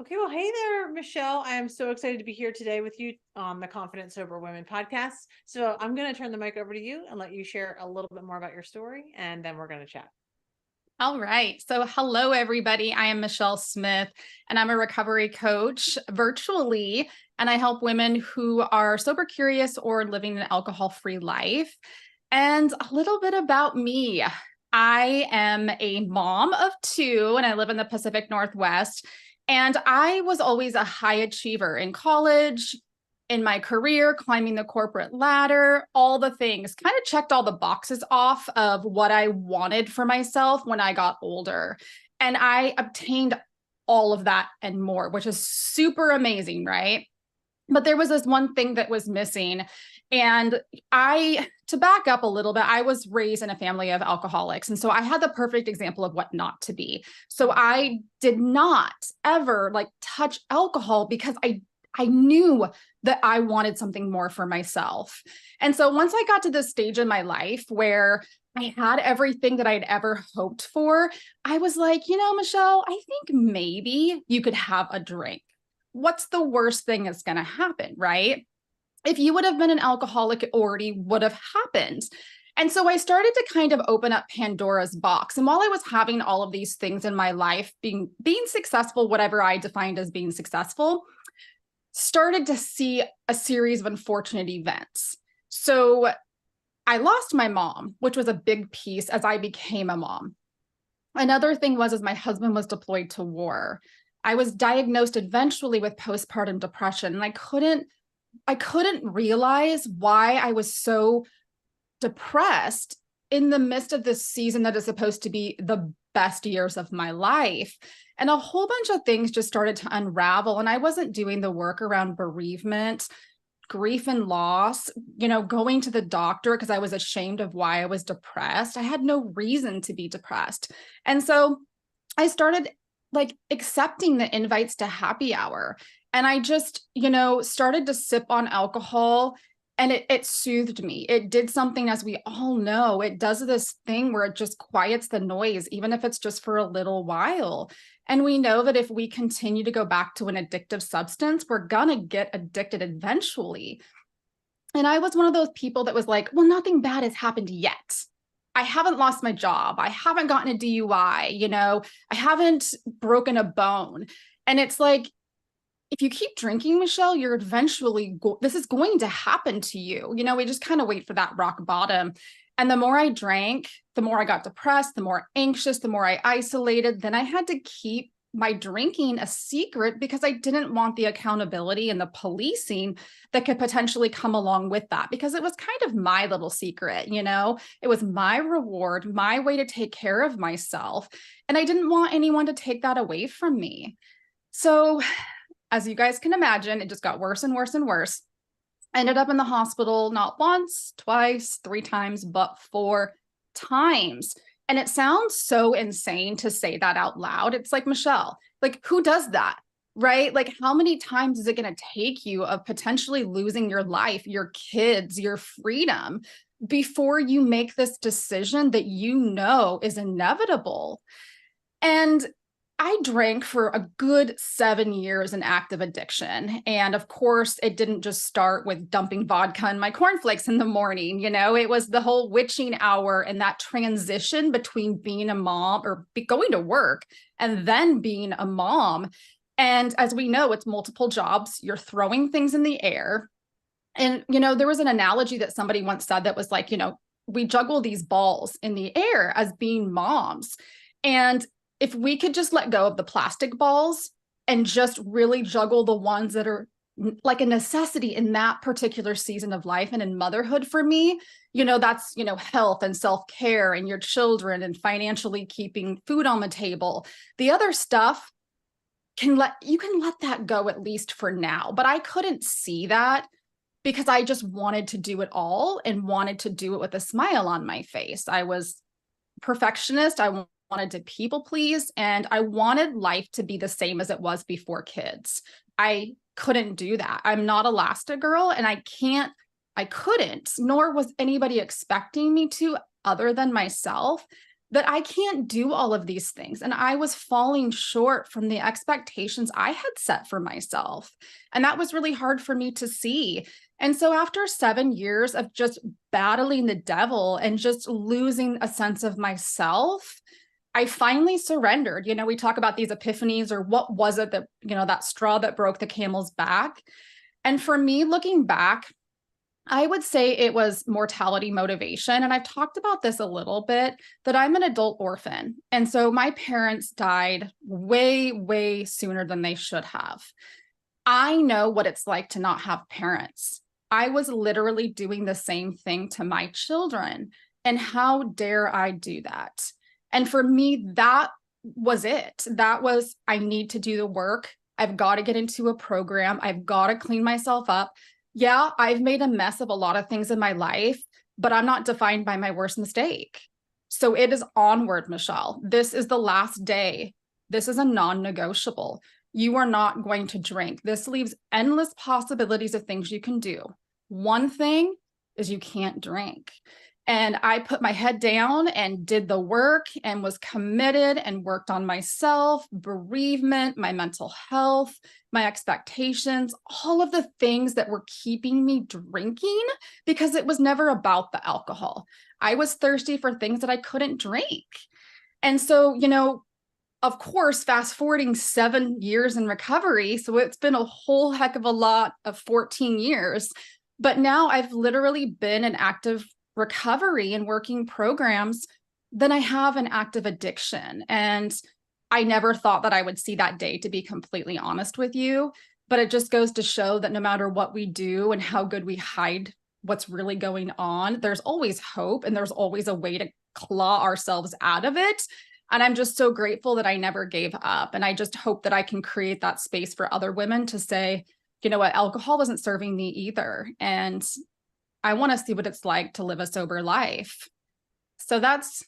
Okay, well, hey there, Michelle. I am so excited to be here today with you on the Confident Sober Women podcast. So I'm going to turn the mic over to you and let you share a little bit more about your story, and then we're going to chat. All right. So, hello, everybody. I am Michelle Smith, and I'm a recovery coach virtually. And I help women who are sober curious or living an alcohol free life. And a little bit about me. I am a mom of two, and I live in the Pacific Northwest. And I was always a high achiever in college, in my career, climbing the corporate ladder, all the things, kind of checked all the boxes off of what I wanted for myself when I got older. And I obtained all of that and more, which is super amazing, right? But there was this one thing that was missing. And to back up a little bit, I was raised in a family of alcoholics. And so I had the perfect example of what not to be. So I did not ever touch alcohol because I knew that I wanted something more for myself. And so once I got to this stage in my life where I had everything that I'd ever hoped for, I was like, Michelle, I think maybe you could have a drink. What's the worst thing that's going to happen, right? If you would have been an alcoholic, it already would have happened. And so I started to kind of open up Pandora's box. And while I was having all of these things in my life, being successful, whatever I defined as being successful, started to see a series of unfortunate events. So I lost my mom, which was a big piece as I became a mom. Another thing was my husband was deployed to war. I was diagnosed eventually with postpartum depression, and I couldn't realize why I was so depressed in the midst of this season that is supposed to be the best years of my life. And a whole bunch of things just started to unravel. And I wasn't doing the work around bereavement, grief and loss, going to the doctor because I was ashamed of why I was depressed. I had no reason to be depressed. And so I started accepting the invites to happy hour. And I just, started to sip on alcohol, and it soothed me. It did something, as we all know, it does this thing where it just quiets the noise, even if it's just for a little while. And we know that if we continue to go back to an addictive substance, we're going to get addicted eventually. And I was one of those people that was like, well, nothing bad has happened yet. I haven't lost my job. I haven't gotten a DUI, I haven't broken a bone. And it's like, if you keep drinking, Michelle, you're eventually, this is going to happen to you. We just kind of wait for that rock bottom. And the more I drank, the more I got depressed, the more anxious, the more I isolated. Then I had to keep my drinking a secret because I didn't want the accountability and the policing that could potentially come along with that, because it was kind of my little secret, it was my reward, my way to take care of myself. And I didn't want anyone to take that away from me. So as you guys can imagine, it just got worse and worse and worse. I ended up in the hospital not once, twice, three times, but four times. And it sounds so insane to say that out loud. It's like, Michelle, who does that? Right? How many times is it going to take you of potentially losing your life, your kids, your freedom before you make this decision that is inevitable? And I drank for a good 7 years in active addiction. And of course, it didn't just start with dumping vodka in my cornflakes in the morning. It was the whole witching hour and that transition between being a mom or going to work and then being a mom. And as we know, it's multiple jobs. You're throwing things in the air. And, there was an analogy that somebody once said that was like, we juggle these balls in the air as being moms. And if we could just let go of the plastic balls and just really juggle the ones that are like a necessity in that particular season of life and in motherhood for me, that's, health and self-care and your children and financially keeping food on the table. The other stuff you can let that go at least for now. But I couldn't see that because I just wanted to do it all and wanted to do it with a smile on my face. I was perfectionist. I wanted to people please, and I wanted life to be the same as it was before kids. I couldn't do that. I'm not Elastigirl, and I couldn't, nor was anybody expecting me to other than myself. that I can't do all of these things. And I was falling short from the expectations I had set for myself. And that was really hard for me to see. And so after 7 years of just battling the devil and just losing a sense of myself, I finally surrendered. We talk about these epiphanies, or what was it that, that straw that broke the camel's back. And for me, looking back, I would say it was mortality motivation. And I've talked about this a little bit, that I'm an adult orphan. And so my parents died way, way sooner than they should have. I know what it's like to not have parents. I was literally doing the same thing to my children. And how dare I do that? And for me, that was it. That was, I need to do the work. I've got to get into a program. I've got to clean myself up. Yeah, I've made a mess of a lot of things in my life, but I'm not defined by my worst mistake. So it is onward, Michelle. This is the last day. This is a non-negotiable. You are not going to drink. This leaves endless possibilities of things you can do. One thing is you can't drink. And I put my head down and did the work and was committed and worked on myself, bereavement, my mental health, my expectations, all of the things that were keeping me drinking, because it was never about the alcohol. I was thirsty for things that I couldn't drink. And so, of course, fast forwarding 7 years in recovery. So it's been a whole heck of a lot of 14 years. But now I've literally been in active recovery and working programs than I have an active addiction. And I never thought that I would see that day, to be completely honest with you. But it just goes to show that no matter what we do and how good we hide what's really going on, there's always hope, and there's always a way to claw ourselves out of it. And I'm just so grateful that I never gave up. And I just hope that I can create that space for other women to say, you know what, alcohol wasn't serving me either. And I want to see what it's like to live a sober life. So that's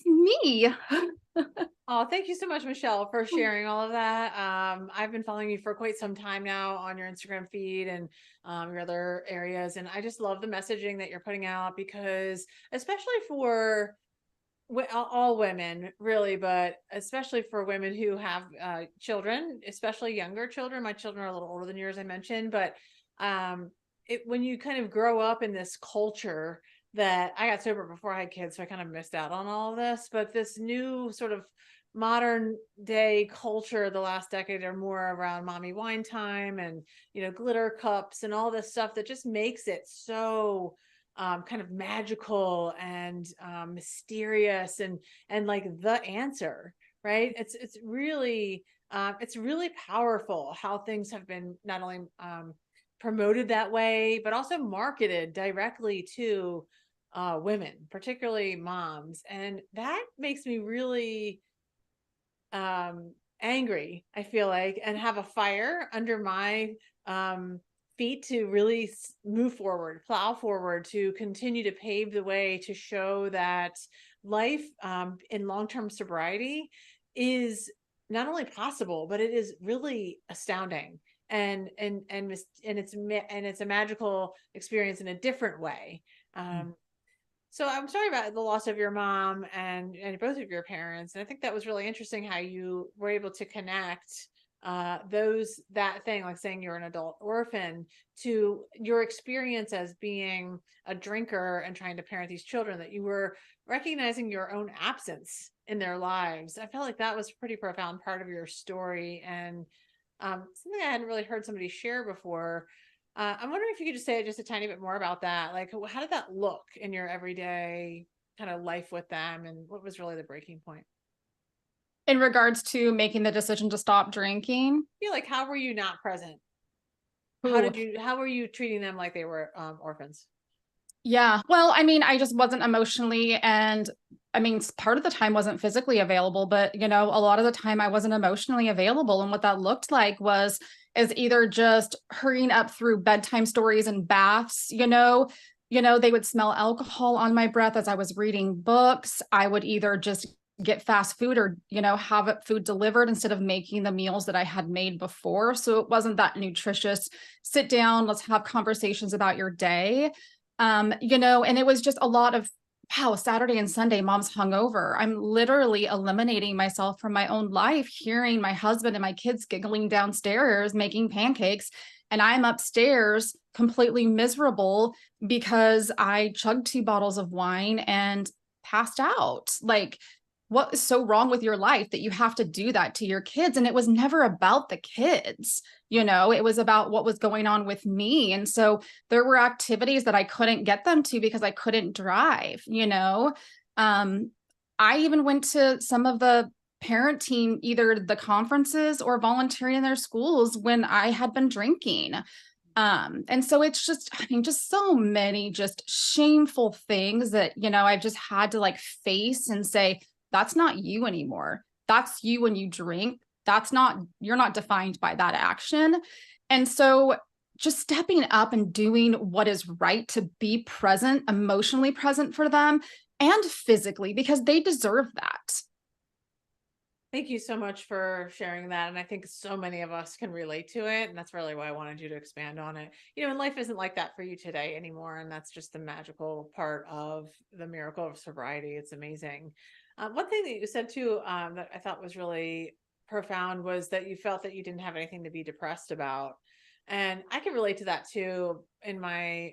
me. Oh, thank you so much, Michelle, for sharing all of that. I've been following you for quite some time now on your Instagram feed and your other areas. And I just love the messaging that you're putting out, because especially for all women, really, but especially for women who have children, especially younger children. My children are a little older than yours, I mentioned, but when you kind of grow up in this culture, that I got sober before I had kids, so I kind of missed out on all of this, but this new sort of modern day culture the last decade or more around mommy wine time and, glitter cups and all this stuff that just makes it so kind of magical and mysterious and like the answer, right? It's really powerful how things have been not only promoted that way, but also marketed directly to women, particularly moms. And that makes me really angry, I feel like, and have a fire under my feet to really move forward, plow forward, to continue to pave the way to show that life in long-term sobriety is not only possible, but it is really astounding. And it's a magical experience in a different way. So I'm sorry about the loss of your mom and both of your parents. And I think that was really interesting how you were able to connect that thing, like saying you're an adult orphan, to your experience as being a drinker and trying to parent these children, that you were recognizing your own absence in their lives. I felt like that was a pretty profound part of your story, and something I hadn't really heard somebody share before. I'm wondering if you could just say just a tiny bit more about that. Like, how did that look in your everyday kind of life with them, and what was really the breaking point? In regards to making the decision to stop drinking? Yeah, like, how were you not present? Ooh. How were you treating them like they were orphans? Yeah. Well, I mean, I just wasn't emotionally, and I mean, part of the time wasn't physically available, but a lot of the time I wasn't emotionally available. And what that looked like is either just hurrying up through bedtime stories and baths, they would smell alcohol on my breath as I was reading books. I would either just get fast food or, have food delivered instead of making the meals that I had made before. So it wasn't that nutritious. Sit down, let's have conversations about your day. And it was just a lot of wow, Saturday and Sunday, mom's hungover. I'm literally eliminating myself from my own life, hearing my husband and my kids giggling downstairs, making pancakes. And I'm upstairs completely miserable because I chugged 2 bottles of wine and passed out. Like, what is so wrong with your life that you have to do that to your kids? And it was never about the kids, it was about what was going on with me. And so there were activities that I couldn't get them to because I couldn't drive. I even went to some of the parent team, either the conferences or volunteering in their schools when I had been drinking. And so it's just, I mean, just so many just shameful things that, I've just had to like face and say, that's not you anymore. That's you when you drink. You're not defined by that action. And so just stepping up and doing what is right to be present, emotionally present for them and physically, because they deserve that. Thank you so much for sharing that. And I think so many of us can relate to it. And that's really why I wanted you to expand on it. And life isn't like that for you today anymore. And that's just the magical part of the miracle of sobriety. It's amazing. One thing that you said too, that I thought was really profound was that you felt that you didn't have anything to be depressed about. And I can relate to that too in my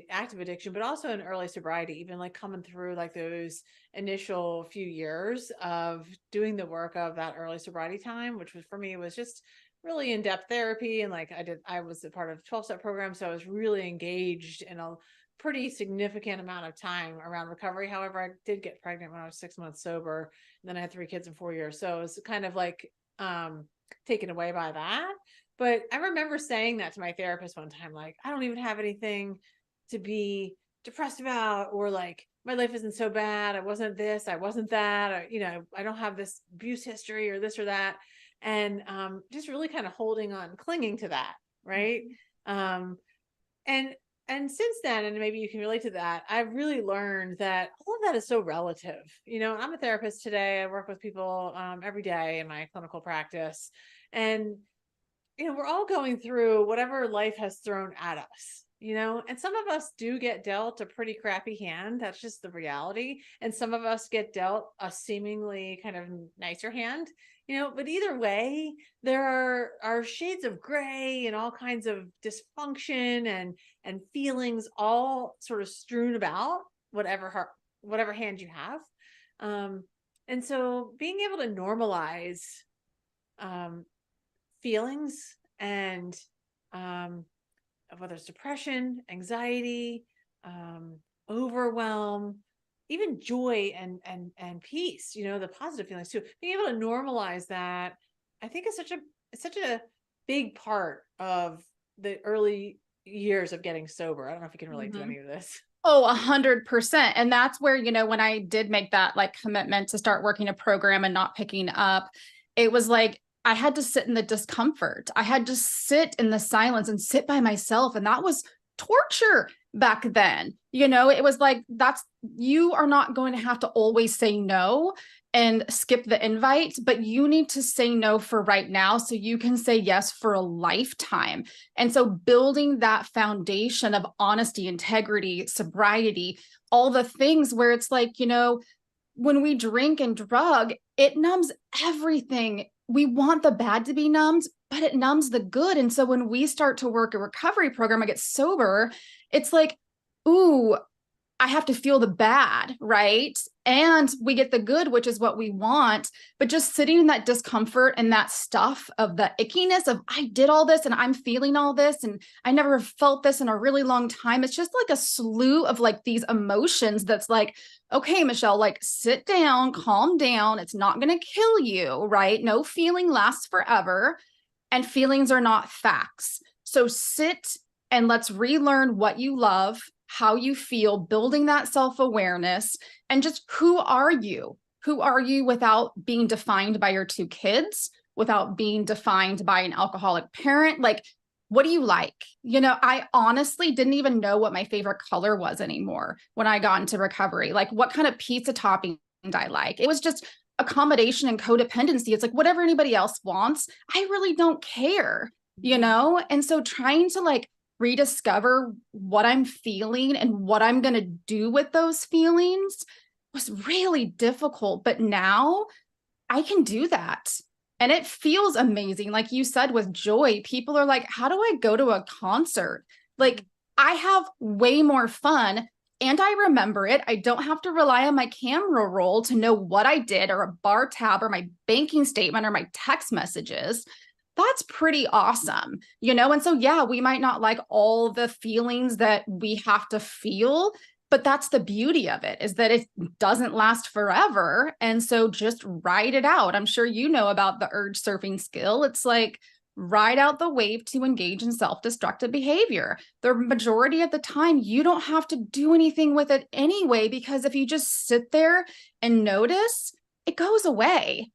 active addiction, but also in early sobriety, even like coming through like those initial few years of doing the work of that early sobriety time, which was for me was just really in-depth therapy. And like I was a part of 12-step program. So I was really engaged in a pretty significant amount of time around recovery. However, I did get pregnant when I was 6 months sober, and then I had 3 kids in 4 years. So it was kind of like taken away by that. But I remember saying that to my therapist one time, like, I don't even have anything to be depressed about, or like, my life isn't so bad. I wasn't this, I wasn't that, or, I don't have this abuse history or this or that. And just really kind of holding on, clinging to that. Right. And since then, and maybe you can relate to that, I've really learned that all of that is so relative. I'm a therapist today. I work with people every day in my clinical practice. And we're all going through whatever life has thrown at us, and some of us do get dealt a pretty crappy hand. That's just the reality. And some of us get dealt a seemingly kind of nicer hand, but either way, there are shades of gray and all kinds of dysfunction and feelings all sort of strewn about whatever hand you have. And so being able to normalize, feelings and whether it's depression, anxiety, overwhelm, even joy and peace, the positive feelings too. Being able to normalize that, I think is such a big part of the early years of getting sober. I don't know if you can relate to any of this. Oh, 100%. And that's where, when I did make that like commitment to start working a program and not picking up, it was like, I had to sit in the discomfort. I had to sit in the silence and sit by myself. And that was torture back then. It was like, you are not going to have to always say no and skip the invite, but you need to say no for right now so you can say yes for a lifetime. And so building that foundation of honesty, integrity, sobriety, all the things where it's like, when we drink and drug, it numbs everything. We want the bad to be numbed, but it numbs the good. And so when we start to work a recovery program, I get sober, it's like, ooh, I have to feel the bad, right? And we get the good, which is what we want. But just sitting in that discomfort and that stuff of the ickiness of I did all this and I'm feeling all this and I never felt this in a really long time. It's just like a slew of like these emotions that's like, okay, Michelle, like sit down, calm down. It's not going to kill you, right? No feeling lasts forever. And feelings are not facts. So sit and let's relearn what you love, how you feel, building that self-awareness, and just who are you? Who are you without being defined by your 2 kids, without being defined by an alcoholic parent? Like, what do you like? I honestly didn't even know what my favorite color was anymore when I got into recovery. Like, what kind of pizza topping I like. It was just accommodation and codependency. It's like whatever anybody else wants, I really don't care, And so trying to like rediscover what I'm feeling and what I'm going to do with those feelings was really difficult. But now I can do that. And it feels amazing. Like you said, with joy, people are like, how do I go to a concert? Like, I have way more fun and I remember it. I don't have to rely on my camera roll to know what I did, or a bar tab, or my banking statement, or my text messages. That's pretty awesome, you know? And so, yeah, we might not like all the feelings that we have to feel, but that's the beauty of it, is that it doesn't last forever. And so just ride it out. I'm sure you know about the urge surfing skill. It's like, ride out the wave to engage in self-destructive behavior. The majority of the time, you don't have to do anything with it anyway, because if you just sit there and notice, it goes away.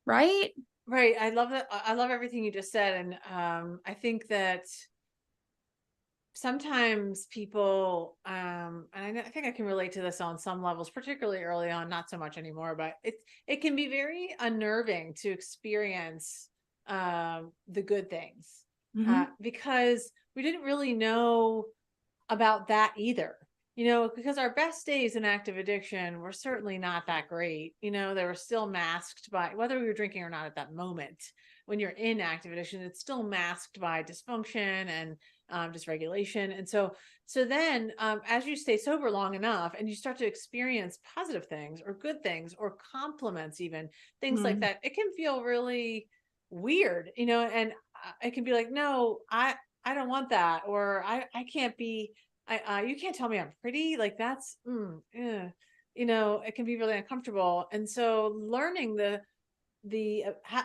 Right? Right. I love that. I love everything you just said. And I think that sometimes people, and I think I can relate to this on some levels, particularly early on, not so much anymore, but it can be very unnerving to experience the good things, because we didn't really know about that either. Because our best days in active addiction were certainly not that great. They were still masked by whether we were drinking or not at that moment. When you're in active addiction, it's still masked by dysfunction and dysregulation. And so then as you stay sober long enough and you start to experience positive things or good things or compliments, even things like that, it can feel really weird, and it can be like, no, I don't want that, or I can't be, you can't tell me I'm pretty. Like that's, it can be really uncomfortable. And so learning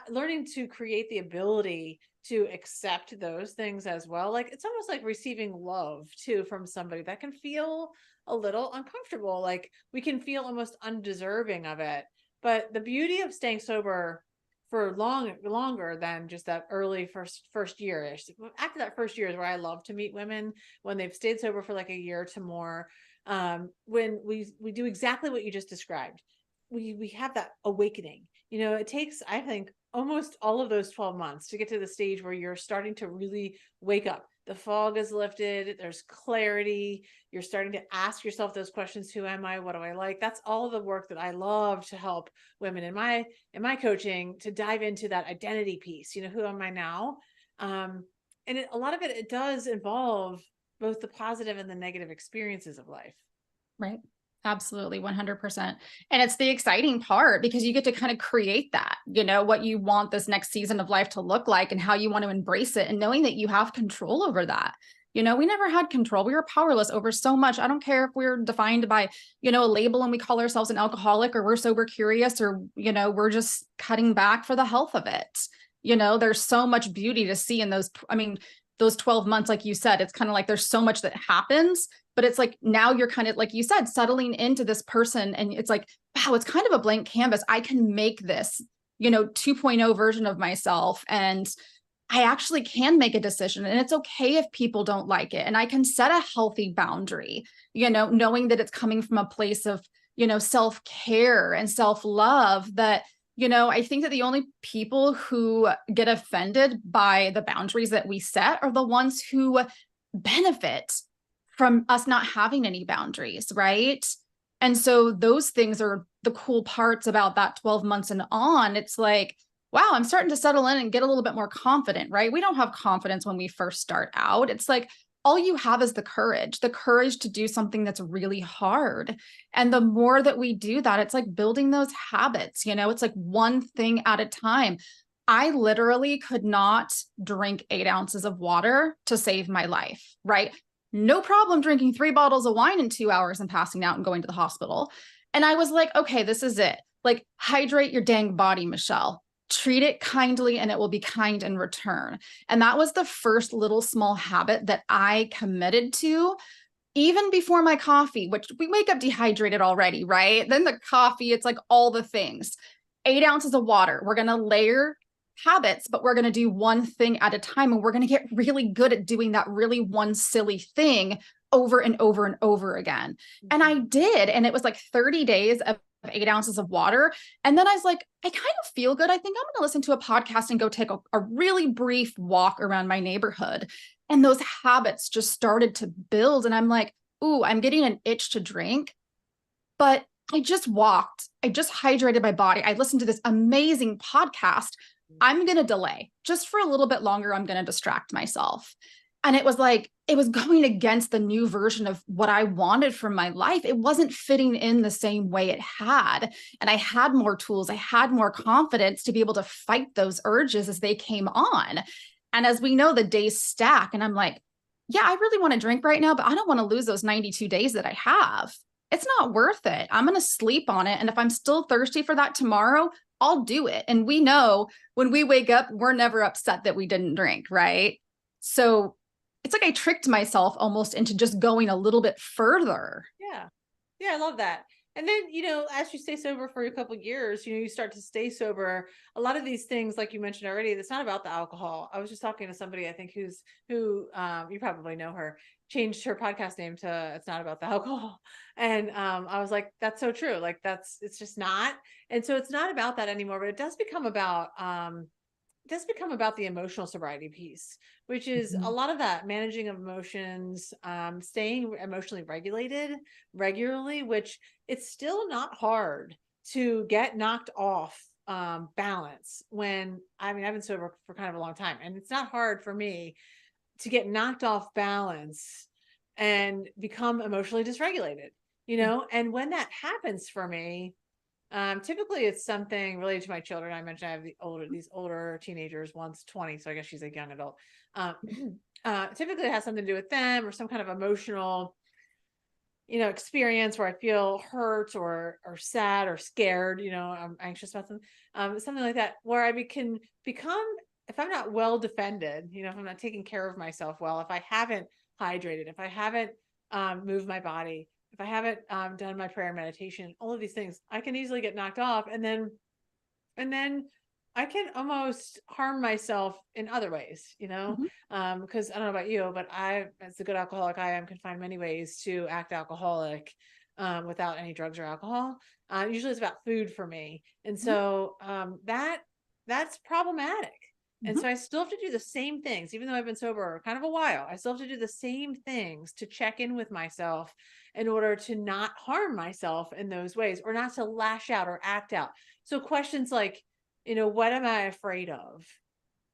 learning to create the ability to accept those things as well. Like it's almost like receiving love too from somebody that can feel a little uncomfortable. Like we can feel almost undeserving of it. But the beauty of staying sober for longer than just that early first year-ish. After that first year is where I love to meet women when they've stayed sober for like a year to more. When we do exactly what you just described, we have that awakening. It takes, I think, almost all of those 12 months to get to the stage where you're starting to really wake up. The fog is lifted, there's clarity, you're starting to ask yourself those questions: who am I, what do I like? That's all of the work that I love to help women in my coaching, to dive into that identity piece. Who am I now? And a lot of it does involve both the positive and the negative experiences of life. Right. Absolutely. 100%. And it's the exciting part, because you get to kind of create that, what you want this next season of life to look like and how you want to embrace it, and knowing that you have control over that. We never had control. We were powerless over so much. I don't care if we're defined by, a label and we call ourselves an alcoholic, or we're sober curious, or, we're just cutting back for the health of it. There's so much beauty to see in those. I mean, those 12 months, like you said, it's kind of like there's so much that happens, but it's like now you're kind of, like you said, settling into this person, and it's like, wow, it's kind of a blank canvas. I can make this, 2.0 version of myself, and I actually can make a decision, and it's okay if people don't like it. And I can set a healthy boundary, knowing that it's coming from a place of, self-care and self-love. That, I think that the only people who get offended by the boundaries that we set are the ones who benefit from us not having any boundaries, right? And so those things are the cool parts about that 12 months and on. It's like, wow, I'm starting to settle in and get a little bit more confident, right? We don't have confidence when we first start out. It's like, all you have is the courage to do something that's really hard. And the more that we do that, it's like building those habits, it's like one thing at a time. I literally could not drink 8 ounces of water to save my life, right? No problem drinking 3 bottles of wine in 2 hours and passing out and going to the hospital. And I was like, okay, this is it. Like, hydrate your dang body, Michelle. Treat it kindly, and it will be kind in return. And that was the first little small habit that I committed to, even before my coffee, which we wake up dehydrated already, right? Then the coffee, it's like all the things. 8 ounces of water. We're going to layer habits, but we're going to do one thing at a time. And we're going to get really good at doing that really one silly thing over and over and over again. And I did. And it was like 30 days of 8 ounces of water. And then I was like, I kind of feel good. I think I'm going to listen to a podcast and go take a really brief walk around my neighborhood. And those habits just started to build. And I'm like, ooh, I'm getting an itch to drink. But I just walked. I just hydrated my body. I listened to this amazing podcast. I'm going to delay just for a little bit longer. I'm going to distract myself. And it was like, it was going against the new version of what I wanted from my life. It wasn't fitting in the same way it had. And I had more tools. I had more confidence to be able to fight those urges as they came on. And as we know, the days stack. And I'm like, yeah, I really want to drink right now, but I don't want to lose those 92 days that I have. It's not worth it. I'm going to sleep on it. And if I'm still thirsty for that tomorrow, I'll do it. And we know when we wake up, we're never upset that we didn't drink, right? So it's like I tricked myself almost into just going a little bit further. Yeah. Yeah, I love that. And then, as you stay sober for a couple of years, you start to stay sober. A lot of these things, like you mentioned already, it's not about the alcohol. I was just talking to somebody, I think, who you probably know her, changed her podcast name to "It's Not About the Alcohol." And I was like, that's so true. Like it's just not. And so it's not about that anymore, but it does become about the emotional sobriety piece, which is a lot of that managing of emotions, staying emotionally regulated regularly, which it's still not hard to get knocked off balance when, I've been sober for kind of a long time, and it's not hard for me to get knocked off balance and become emotionally dysregulated, and when that happens for me, typically it's something related to my children. I mentioned I have these older teenagers, one's 20, so I guess she's a young adult. Typically it has something to do with them or some kind of emotional, experience where I feel hurt or sad or scared, I'm anxious about something like that, where I can become, if I'm not well defended, if I'm not taking care of myself well, if I haven't hydrated, if I haven't moved my body, if I haven't done my prayer and meditation, all of these things, I can easily get knocked off. And then I can almost harm myself in other ways, because I don't know about you, but as a good alcoholic, I am, can find many ways to act alcoholic without any drugs or alcohol. Usually it's about food for me. And so that's problematic. And so I still have to do the same things, even though I've been sober kind of a while. I still have to do the same things to check in with myself in order to not harm myself in those ways, or not to lash out or act out. So questions like, what am I afraid of?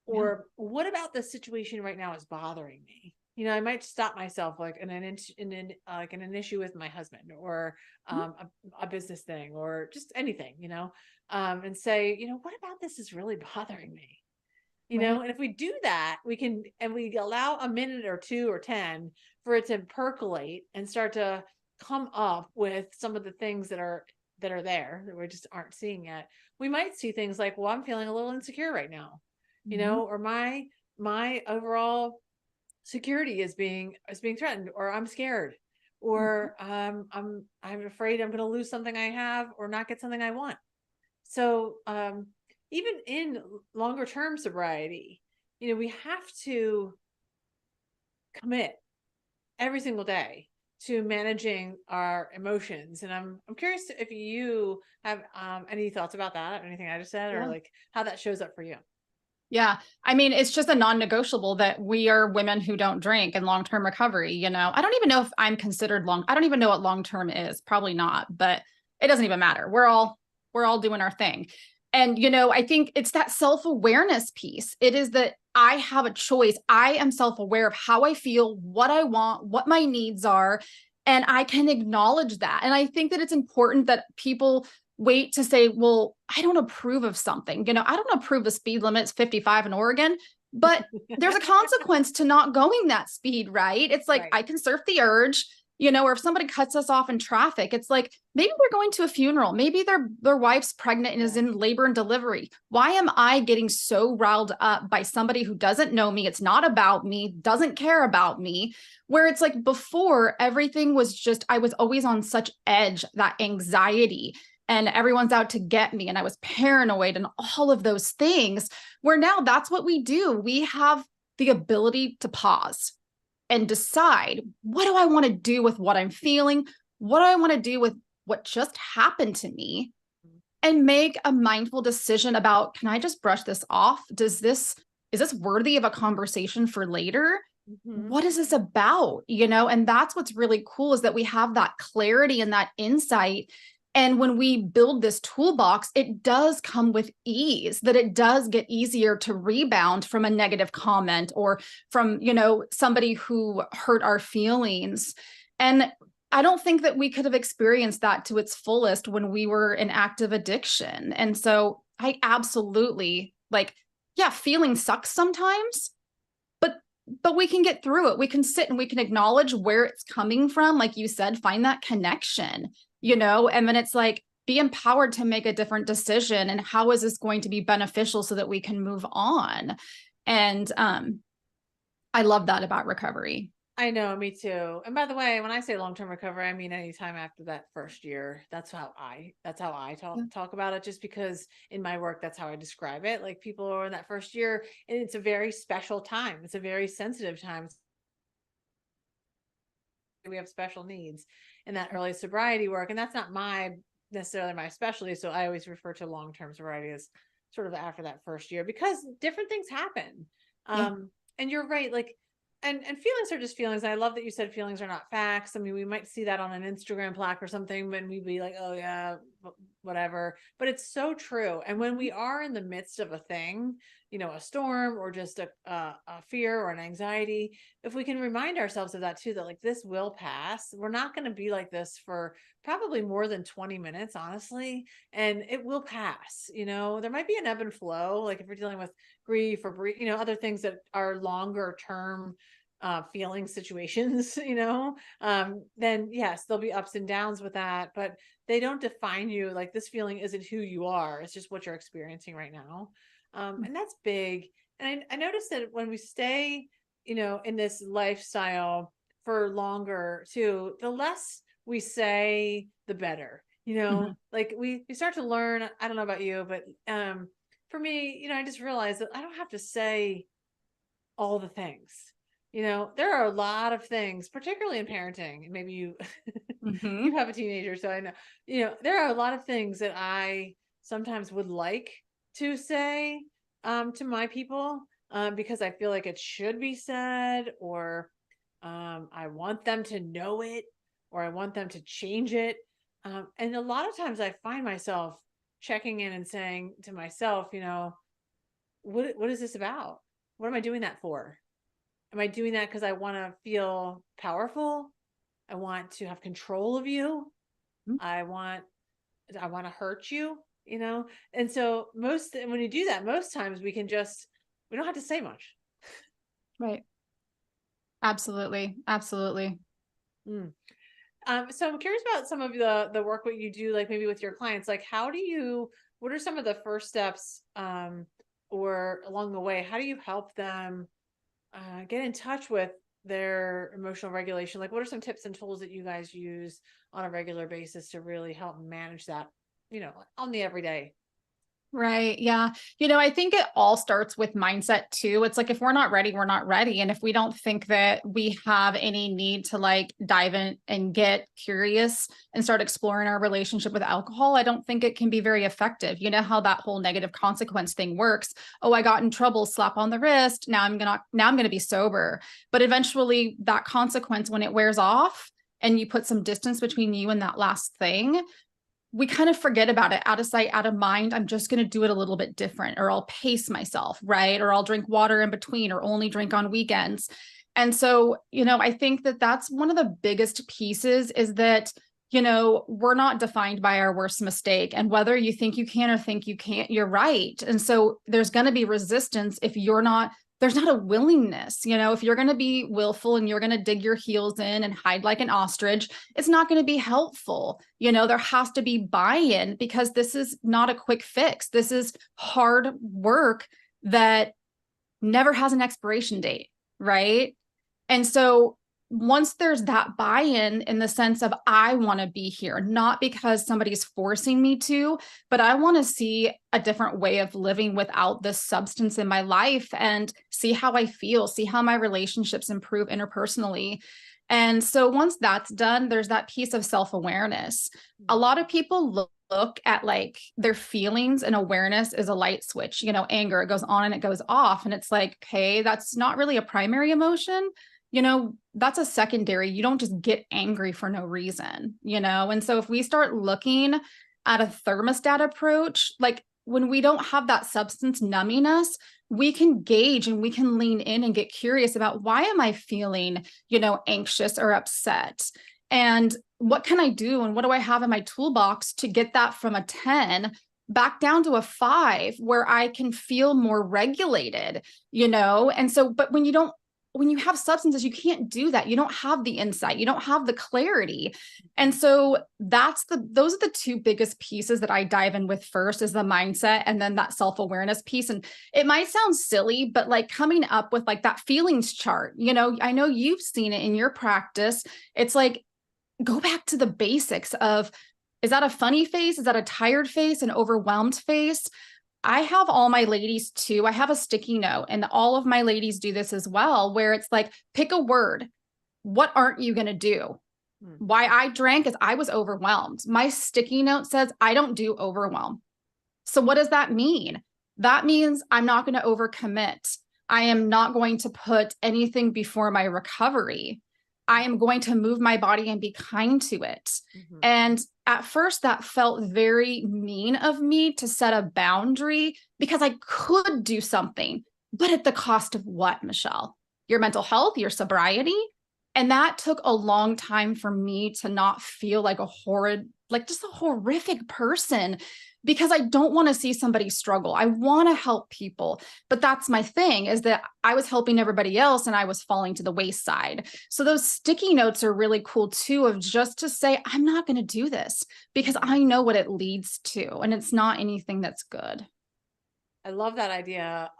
Or what about the situation right now is bothering me? I might stop myself like in an issue with my husband, or a business thing, or just anything, and say, what about this is really bothering me? And if we do that, we allow a minute or 2 or 10 for it to percolate and start to come up with some of the things that are there that we just aren't seeing yet. We might see things like, well, I'm feeling a little insecure right now, or my overall security is being threatened, or I'm scared, or I'm afraid I'm going to lose something I have or not get something I want. So even in longer term sobriety, we have to commit every single day to managing our emotions. And I'm curious if you have any thoughts about that, or anything I just said, or like how that shows up for you. Yeah. It's just a non-negotiable that we are women who don't drink in long-term recovery. I don't even know if I'm considered I don't even know what long-term is. Probably not, but it doesn't even matter. We're all doing our thing. And, I think it's that self-awareness piece. It is that I have a choice. I am self-aware of how I feel, what I want, what my needs are, and I can acknowledge that. And I think that it's important that people wait to say, well, I don't approve of something. I don't approve the speed limit's 55 in Oregon, but there's a consequence to not going that speed, right? It's like, I can surf the urge. Or if somebody cuts us off in traffic, it's like, maybe they're going to a funeral. Maybe their wife's pregnant and is in labor and delivery. Why am I getting so riled up by somebody who doesn't know me? It's not about me, doesn't care about me. Where it's like before, everything was just, I was always on such edge, that anxiety, and everyone's out to get me. And I was paranoid and all of those things, where now that's what we do. We have the ability to pause and decide, what do I want to do with what I'm feeling? What do I want to do with what just happened to me and make a mindful decision about, can I just brush this off? Is this worthy of a conversation for later? Mhm. What is this about? And that's what's really cool, is that we have that clarity and that insight. And when we build this toolbox, it does come with ease, that it does get easier to rebound from a negative comment or from, somebody who hurt our feelings. And I don't think that we could have experienced that to its fullest when we were in active addiction. And so I absolutely, yeah, feeling sucks sometimes, but we can get through it. We can sit and we can acknowledge where it's coming from. Like you said, find that connection, and then it's like, be empowered to make a different decision. And how is this going to be beneficial so that we can move on? And I love that about recovery. I know, me too. And by the way, when I say long-term recovery, I mean anytime after that first year. That's how I talk about it, just because in my work, that's how I describe it. Like, people are in that first year, and it's a very special time. It's a very sensitive time. We have special needs in that early sobriety work. And that's not necessarily my specialty. So I always refer to long-term sobriety as sort of after that first year, because different things happen. Yeah. And you're right. Like, and feelings are just feelings. And I love that you said feelings are not facts. I mean, we might see that on an Instagram plaque or something, and we'd be like, oh yeah, whatever. But it's so true. And when we are in the midst of a thing, a storm or just a fear or an anxiety, if we can remind ourselves of that too, that like, this will pass. We're not going to be like this for probably more than 20 minutes, honestly, and it will pass. There might be an ebb and flow, like if we're dealing with grief or other things that are longer term feeling situations, then yes, there'll be ups and downs with that, but they don't define you. Like, this feeling isn't who you are. It's just what you're experiencing right now. And that's big. And I noticed that when we stay, in this lifestyle for longer too, the less we say, the better, Mhm. like we start to learn. I don't know about you, but for me, I just realized that I don't have to say all the things. There are a lot of things, particularly in parenting. And maybe you Mhm. you have a teenager, so I know, there are a lot of things that I sometimes would like to say to my people, because I feel like it should be said, or I want them to know it, or I want them to change it. And a lot of times I find myself checking in and saying to myself, what is this about? What am I doing that for? Am I doing that because I want to feel powerful? I want to have control of you. Mhm. I want to hurt you, And so when you do that, most times we don't have to say much. Right. Absolutely. Absolutely. Mm. So I'm curious about some of the work what you do, like maybe with your clients. Like, what are some of the first steps, or along the way, how do you help them get in touch with their emotional regulation? Like, what are some tips and tools that you guys use on a regular basis to really help manage that, on the everyday? Right. Yeah. I think it all starts with mindset too. It's like, if we're not ready, we're not ready. And if we don't think that we have any need to dive in and get curious and start exploring our relationship with alcohol, I don't think it can be very effective. You know how that whole negative consequence thing works. Oh, I got in trouble, slap on the wrist. Now I'm going to be sober. But eventually that consequence, when it wears off and you put some distance between you and that last thing, we kind of forget about it. Out of sight, out of mind. I'm just going to do it a little bit different, or I'll pace myself, right? Or I'll drink water in between, or only drink on weekends. And so, I think that that's one of the biggest pieces, is that, we're not defined by our worst mistake. And whether you think you can or think you can't, you're right. And so there's going to be resistance if there's not a willingness. If you're going to be willful and you're going to dig your heels in and hide like an ostrich, it's not going to be helpful. There has to be buy-in, because this is not a quick fix. This is hard work that never has an expiration date, right? And so once there's that buy-in, in the sense of, I want to be here, not because somebody's forcing me to, but I want to see a different way of living without this substance in my life, and see how I feel, see how my relationships improve interpersonally. And so once that's done, there's that piece of self-awareness. A lot of people look at like their feelings, and awareness is a light switch, anger, it goes on and it goes off. And it's like, okay, that's not really a primary emotion. That's a secondary. You don't just get angry for no reason. And so if we start looking at a thermostat approach, like when we don't have that substance numbing us, we can gauge and we can lean in and get curious about, why am I feeling, anxious or upset? And what can I do? And what do I have in my toolbox to get that from a 10 back down to a 5, where I can feel more regulated, And so, but when you have substances, you can't do that. You don't have the insight, you don't have the clarity. And so those are the two biggest pieces that I dive in with first, is the mindset, and then that self-awareness piece. And it might sound silly, but like coming up with like that feelings chart, I know you've seen it in your practice. It's like, go back to the basics of, is that a funny face? Is that a tired face? An overwhelmed face? I have all my ladies too. I have a sticky note, and all of my ladies do this as well, where it's like, pick a word. What aren't you going to do? Why I drank is I was overwhelmed. My sticky note says I don't do overwhelm. So what does that mean? That means I'm not going to overcommit. I am not going to put anything before my recovery. I am going to move my body and be kind to it. Mm-hmm. And at first that felt very mean of me to set a boundary, because I could do something, but at the cost of what, Michelle? Your mental health, your sobriety. And that took a long time for me to not feel like just a horrific person, because I don't want to see somebody struggle. I want to help people, but that's my thing, is that I was helping everybody else and I was falling to the wayside. So those sticky notes are really cool too, of just to say, I'm not going to do this because I know what it leads to, and it's not anything that's good. I love that idea.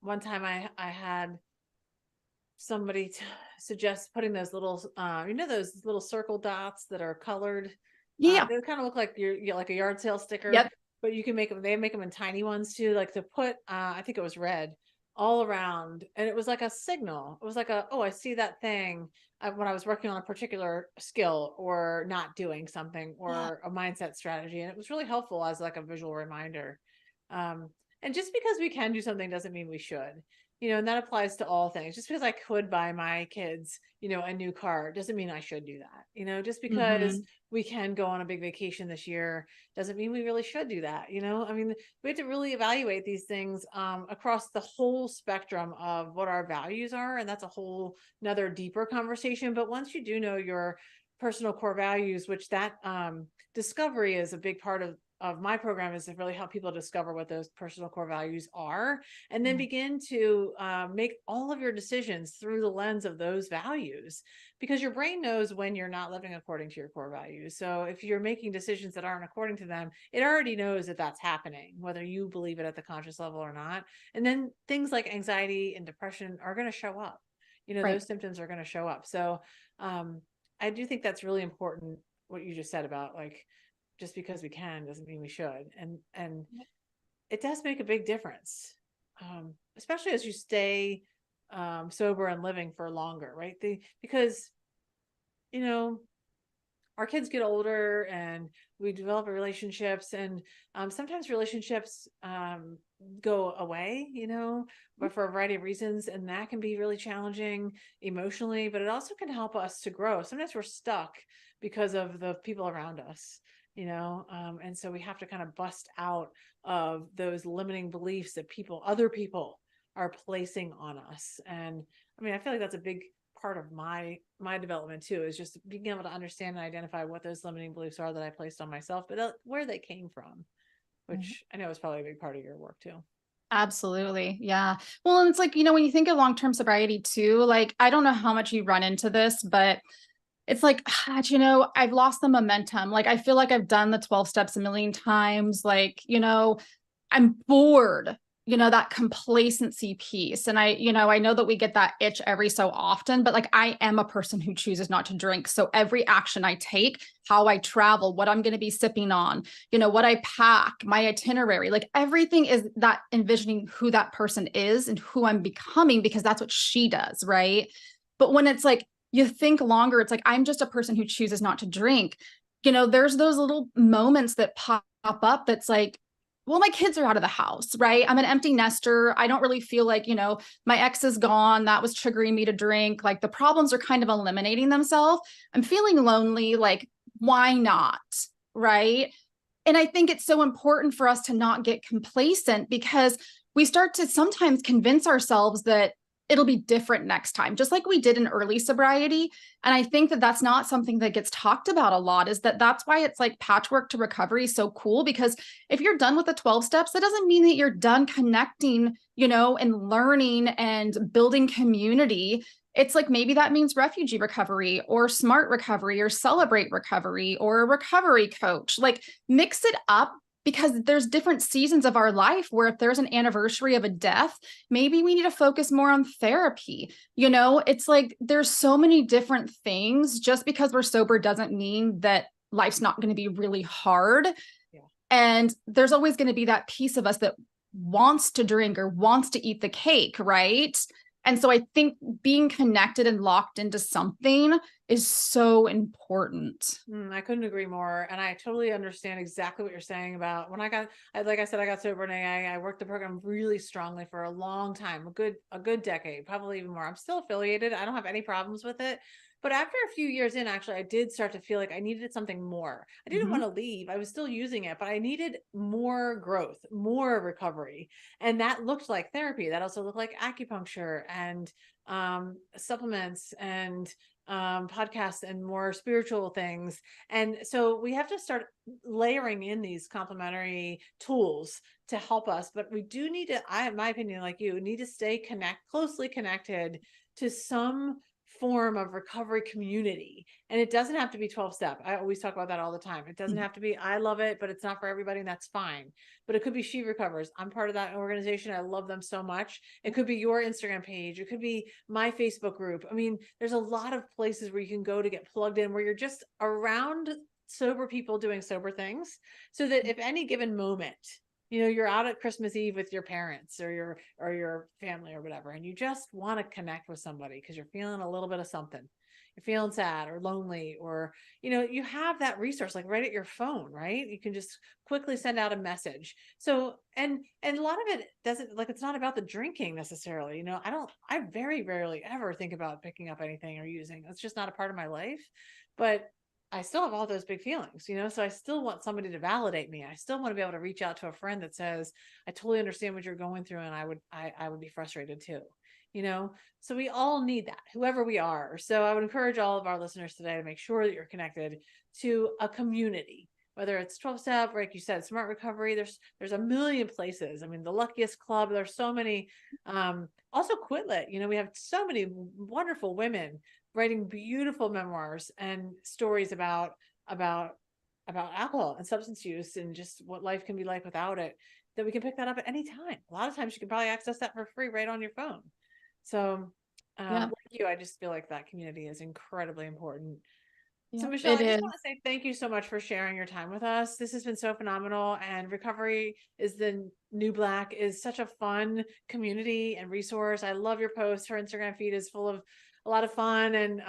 One time I had somebody suggest putting those little, those little circle dots that are colored. Yeah. They kind of look like like a yard sale sticker. Yep. But you can make them, they make them in tiny ones too, like to put, I think it was red all around. And it was like a signal. It was like I see that thing when I was working on a particular skill or not doing something, or a mindset strategy. And it was really helpful as like a visual reminder. And just because we can do something doesn't mean we should. And that applies to all things. Just because I could buy my kids, a new car doesn't mean I should do that. Just because we can go on a big vacation this year doesn't mean we really should do that. I mean, we have to really evaluate these things across the whole spectrum of what our values are. And that's a whole another deeper conversation. But once you do know your personal core values, which that discovery is a big part of my program, is to really help people discover what those personal core values are, and then begin to make all of your decisions through the lens of those values, because your brain knows when you're not living according to your core values. So if you're making decisions that aren't according to them, it already knows that that's happening, whether you believe it at the conscious level or not. And then things like anxiety and depression are going to show up. Right. Those symptoms are going to show up. So I do think that's really important, what you just said about like, just because we can doesn't mean we should. And it does make a big difference, especially as you stay sober and living for longer, right? Because our kids get older and we develop relationships, and sometimes relationships go away, but for a variety of reasons. And that can be really challenging emotionally, but it also can help us to grow. Sometimes we're stuck because of the people around us. And so we have to kind of bust out of those limiting beliefs that other people are placing on us. And I mean, I feel like that's a big part of my development too, is just being able to understand and identify what those limiting beliefs are that I placed on myself, but where they came from, which I know is probably a big part of your work too. Absolutely. Yeah. Well, and it's like, when you think of long-term sobriety too, like, I don't know how much you run into this, but it's like, I've lost the momentum. Like, I feel like I've done the 12 steps a million times. Like, I'm bored, that complacency piece. And I know that we get that itch every so often, but like, I am a person who chooses not to drink. So every action I take, how I travel, what I'm going to be sipping on, what I pack, my itinerary, like everything is that envisioning who that person is and who I'm becoming, because that's what she does. Right. But when it's like, you think longer. It's like, I'm just a person who chooses not to drink. There's those little moments that pop up that's like, well, my kids are out of the house, right? I'm an empty nester. I don't really feel like, my ex is gone. That was triggering me to drink. Like the problems are kind of eliminating themselves. I'm feeling lonely. Like, why not? Right. And I think it's so important for us to not get complacent, because we start to sometimes convince ourselves that it'll be different next time, just like we did in early sobriety. And I think that that's not something that gets talked about a lot, is that's why it's like Patchwork to Recovery is so cool, because if you're done with the 12 steps, that doesn't mean that you're done connecting, and learning and building community. It's like, maybe that means refugee recovery or smart recovery or celebrate recovery or a recovery coach. Like, mix it up, because there's different seasons of our life where if there's an anniversary of a death, maybe we need to focus more on therapy. It's like there's so many different things. Just because we're sober doesn't mean that life's not going to be really hard. Yeah. And there's always going to be that piece of us that wants to drink or wants to eat the cake, right? And so I think being connected and locked into something is so important. I couldn't agree more. And I totally understand exactly what you're saying about when like I said, I got sober in AA. I worked the program really strongly for a long time, a good decade, probably even more. I'm still affiliated. I don't have any problems with it. But after a few years in, actually, I did start to feel like I needed something more. I didn't want to leave. I was still using it, but I needed more growth, more recovery. And that looked like therapy. That also looked like acupuncture and supplements and podcasts and more spiritual things. And so we have to start layering in these complementary tools to help us. But we do need to, in my opinion, like you, need to stay closely connected to some form of recovery community. And it doesn't have to be 12 step. I always talk about that all the time. It doesn't have to be, I love it, but it's not for everybody, and that's fine. But it could be She Recovers. I'm part of that organization. I love them so much. It could be your Instagram page. It could be my Facebook group. I mean, there's a lot of places where you can go to get plugged in, where you're just around sober people doing sober things, so that if any given moment, you're out at Christmas Eve with your parents or your family or whatever, and you just want to connect with somebody because you're feeling a little bit of something. You're feeling sad or lonely, or, you have that resource like right at your phone, right? You can just quickly send out a message. So, and a lot of it doesn't, like, it's not about the drinking necessarily. I very rarely ever think about picking up anything or using. It's just not a part of my life. But I still have all those big feelings, so I still want somebody to validate me. I still want to be able to reach out to a friend that says, I totally understand what you're going through, and I would be frustrated too, so we all need that, whoever we are. So I would encourage all of our listeners today to make sure that you're connected to a community, whether it's 12 step, like you said, smart recovery. There's a million places. I mean, the Luckiest Club, there's so many, also Quit Lit. We have so many wonderful women writing beautiful memoirs and stories about alcohol and substance use and just what life can be like without it, that we can pick that up at any time. A lot of times you can probably access that for free right on your phone. So like you, I just feel like that community is incredibly important. So Michelle, I just want to say thank you so much for sharing your time with us. This has been so phenomenal. And Recovery is the New Black is such a fun community and resource. I love your posts. Her Instagram feed is full of a lot of fun and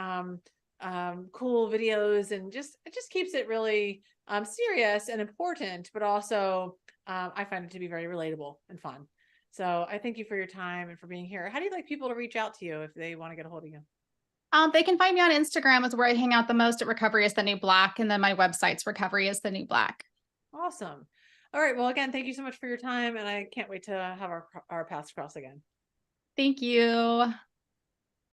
cool videos, and it just keeps it really serious and important, but also I find it to be very relatable and fun. So I thank you for your time and for being here. How do you like people to reach out to you if they want to get a hold of you? They can find me on Instagram, is where I hang out the most, at Recovery is the New Black. And then my website's Recovery is the New Black. Awesome. All right. Well, again, thank you so much for your time. And I can't wait to have our paths cross again. Thank you.